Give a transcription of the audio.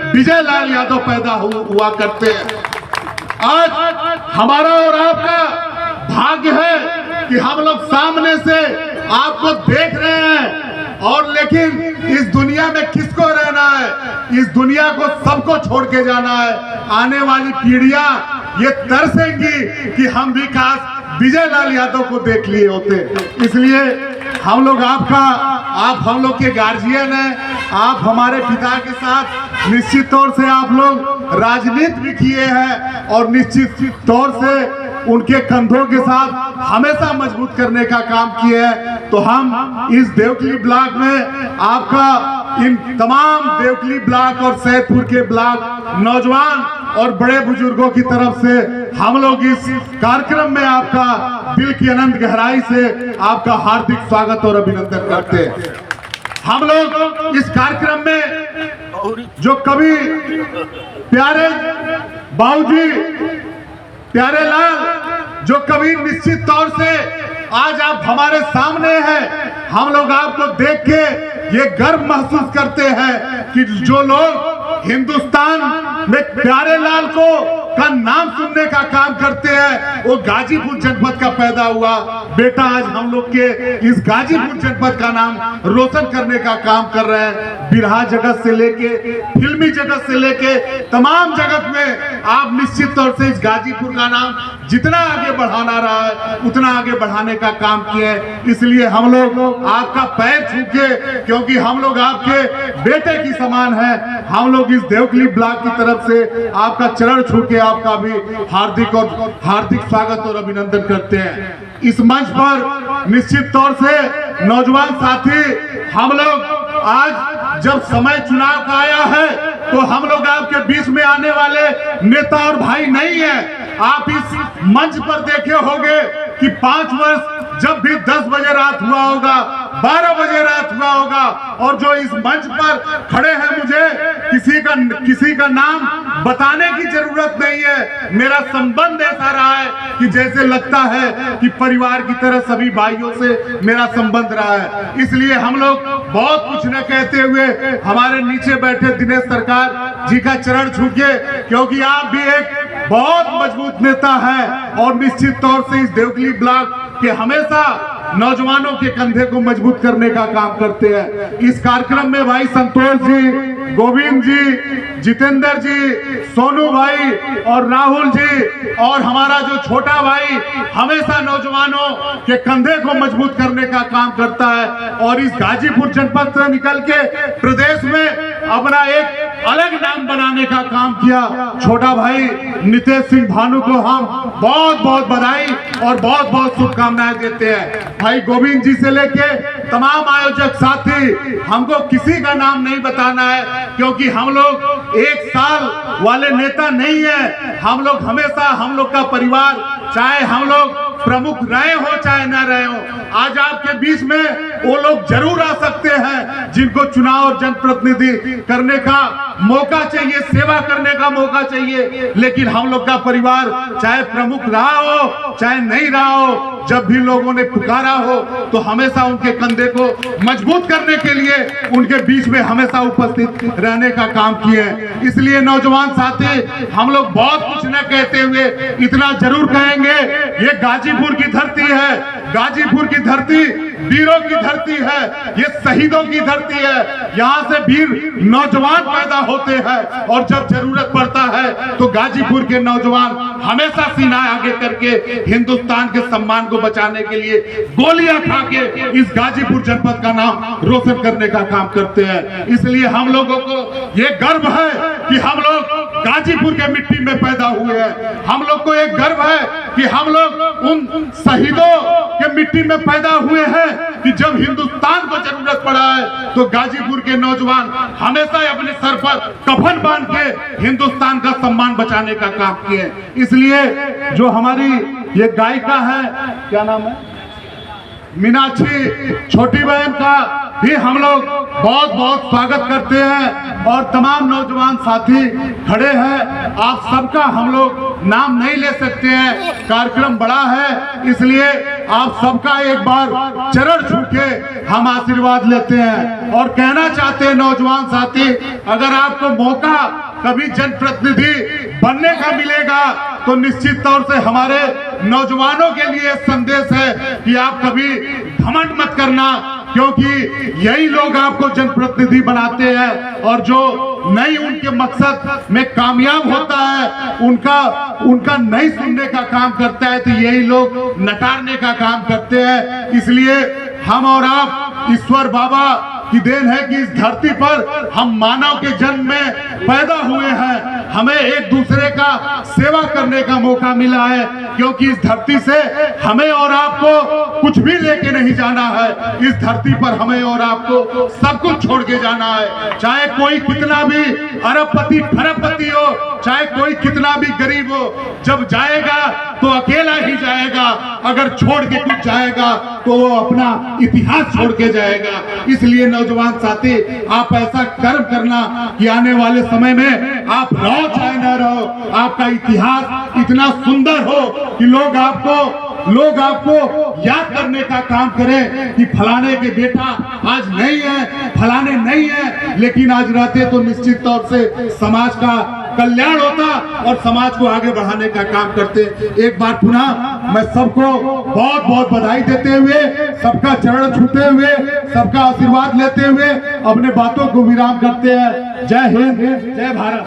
विजय लाल यादव पैदा हुआ करते हैं। आज हमारा और आपका भाग्य है कि हम लोग सामने से आपको देख रहे हैं, और लेकिन इस दुनिया में किसको रहना है? इस दुनिया को सबको छोड़ के जाना है। आने वाली पीढ़ियां ये तरसेंगी कि हम भी काश विजय लाल यादव को देख लिए होते। इसलिए हम लोग आप हम लोग के गार्जियन हैं। आप हमारे पिता के साथ निश्चित तौर से आप लोग राजनीति भी किए हैं, और निश्चित तौर से उनके कंधों के साथ हमेशा मजबूत करने का काम किए हैं। तो हम इस देवकली ब्लॉक में आपका, इन तमाम देवकली ब्लॉक और सैदपुर के ब्लॉक नौजवान और बड़े बुजुर्गों की तरफ से हम लोग इस कार्यक्रम में आपका दिल की अनंत गहराई से आपका हार्दिक स्वागत और अभिनंदन करते हैं। हम लोग इस कार्यक्रम में जो कभी प्यारे बाबूजी प्यारे लाल, जो कभी निश्चित तौर से आज आप हमारे सामने हैं, हम लोग आपको देख के ये गर्व महसूस करते हैं कि जो लोग हिंदुस्तान में प्यारे लाल का नाम सुनने का काम करते हैं, वो गाजीपुर जनपद का पैदा हुआ बेटा आज हम लोग के इस गाजीपुर जनपद का नाम रोशन करने का काम कर रहे हैं। बिरहा जगत से लेके फिल्मी जगत से लेके तमाम जगत में आप निश्चित तौर से इस गाजीपुर का नाम जितना आगे बढ़ाना रहा है उतना आगे बढ़ाने का काम किया है। इसलिए हम लोग आपका पैर छू के, क्योंकि हम लोग आपके बेटे की समान है, हम लोग इस देवकली ब्लॉक की तरफ से आपका चरण छू के आपका भी हार्दिक स्वागत और अभिनंदन करते हैं। इस मंच पर निश्चित तौर से नौजवान साथी, हम लोग आज जब समय चुनाव का आया है तो हम लोग आपके बीच में आने वाले नेता और भाई नहीं है। आप इस मंच पर देखे होंगे कि 5 वर्ष जब भी 10 बजे रात हुआ होगा, 12 बजे रात हुआ होगा, और जो इस मंच पर खड़े हैं, मुझे किसी का नाम बताने की जरूरत नहीं है। मेरा संबंध ऐसा रहा है कि जैसे लगता है कि परिवार की तरह सभी भाइयों से मेरा संबंध रहा है। इसलिए हम लोग बहुत कुछ न कहते हुए हमारे नीचे बैठे दिनेश सरकार जी का चरण छू के, क्योंकि आप भी एक बहुत मजबूत नेता है और निश्चित तौर से इस देवकली ब्लॉक के हमेशा नौजवानों के कंधे को मजबूत करने का काम करते हैं। इस कार्यक्रम में भाई संतोष जी, गोविंद जी, जितेंद्र जी, सोनू भाई और राहुल जी और हमारा जो छोटा भाई हमेशा नौजवानों के कंधे को मजबूत करने का काम करता है, और इस गाजीपुर जनपद से निकल के प्रदेश में अपना एक अलग नाम बनाने का काम किया। छोटा भाई नितेश सिंह भानु को हम बहुत बहुत बधाई और बहुत बहुत शुभकामनाएं देते हैं। भाई गोविंद जी से लेके तमाम आयोजक साथी, हमको किसी का नाम नहीं बताना है, क्योंकि हम लोग एक साल वाले नेता नहीं है। हम लोग हमेशा, हम लोग का परिवार, चाहे हम लोग प्रमुख रहे हो चाहे ना रहे हो, आज आपके बीच में वो लोग जरूर आ सकते हैं जिनको चुनाव और जनप्रतिनिधि करने का मौका चाहिए, सेवा करने का मौका चाहिए। लेकिन हम लोग का परिवार चाहे प्रमुख रहा हो चाहे नहीं रहा हो, जब भी लोगों ने पुकारा हो तो हमेशा उनके कंधे को मजबूत करने के लिए उनके बीच में हमेशा उपस्थित रहने का काम किए। इसलिए नौजवान साथी, हम लोग बहुत कुछ न कहते हुए इतना जरूर कहेंगे, ये गाजीपुर की धरती है, गाजीपुर की धरती वीरों की धरती है, ये शहीदों की धरती है। यहाँ से वीर नौजवान पैदा होते हैं, और जब जरूरत पड़ता है तो गाजीपुर के नौजवान हमेशा सीना आगे करके हिंदुस्तान के सम्मान को बचाने के लिए गोलियां खा के इस गाजीपुर जनपद का नाम रोशन करने का काम करते हैं। इसलिए हम लोगों को ये गर्व है कि हम लोग गाजीपुर के मिट्टी में पैदा हुए हैं। हम लोग को एक गर्व है कि हम लोग उन शहीदों के मिट्टी में पैदा हुए हैं कि जब हिंदुस्तान को जरूरत पड़ा है तो गाजीपुर के नौजवान हमेशा अपने सर पर कफन बांध के हिंदुस्तान का सम्मान बचाने का काम किए। इसलिए जो हमारी ये गायिका है, क्या नाम है, मीनाक्षी छोटी बहन का भी हम लोग बहुत बहुत स्वागत करते हैं और तमाम नौजवान साथी खड़े हैं। आप सबका हम लोग नाम नहीं ले सकते हैं, कार्यक्रम बड़ा है, इसलिए आप सबका एक बार चरण छू के हम आशीर्वाद लेते हैं और कहना चाहते हैं नौजवान साथी, अगर आपको मौका कभी जनप्रतिनिधि बनने का मिलेगा तो निश्चित तौर से हमारे नौजवानों के लिए संदेश है कि आप कभी घमंड मत करना, क्योंकि यही लोग आपको जनप्रतिनिधि बनाते हैं और जो नहीं उनके मकसद में कामयाब होता है उनका नहीं सुनने का काम करता है, तो यही लोग नकारने का काम करते हैं। इसलिए हम और आप ईश्वर बाबा की देन है कि इस धरती पर हम मानव के जन्म में पैदा हुए हैं, हमें एक दूसरे का सेवा करने का मौका मिला है, क्योंकि इस धरती से हमें और आपको कुछ भी लेके नहीं जाना है। इस धरती पर हमें और आपको सब कुछ छोड़ के जाना है, चाहे कोई कितना भी अरबपति खरबपति हो, चाहे कोई कितना भी गरीब हो, जब जाएगा तो अकेला ही जाएगा, अगर छोड़ के कुछ जाएगा तो वो अपना इतिहास छोड़ के जाएगा। इसलिए नौजवान साथी, आप ऐसा कर्म करना कि आने वाले समय में आप रहो चाहे न रहो, आपका इतिहास इतना सुंदर हो कि लोग आपको याद करने का काम करें कि फलाने के बेटा आज नहीं है, फलाने नहीं है, लेकिन आज रहते तो निश्चित तौर से समाज का कल्याण होता और समाज को आगे बढ़ाने का काम करते। एक बार पुनः मैं सबको बहुत बहुत बधाई देते हुए, सबका चरण छूते हुए, सबका आशीर्वाद लेते हुए अपने बातों को विराम करते हैं। जय हिंद, जय भारत।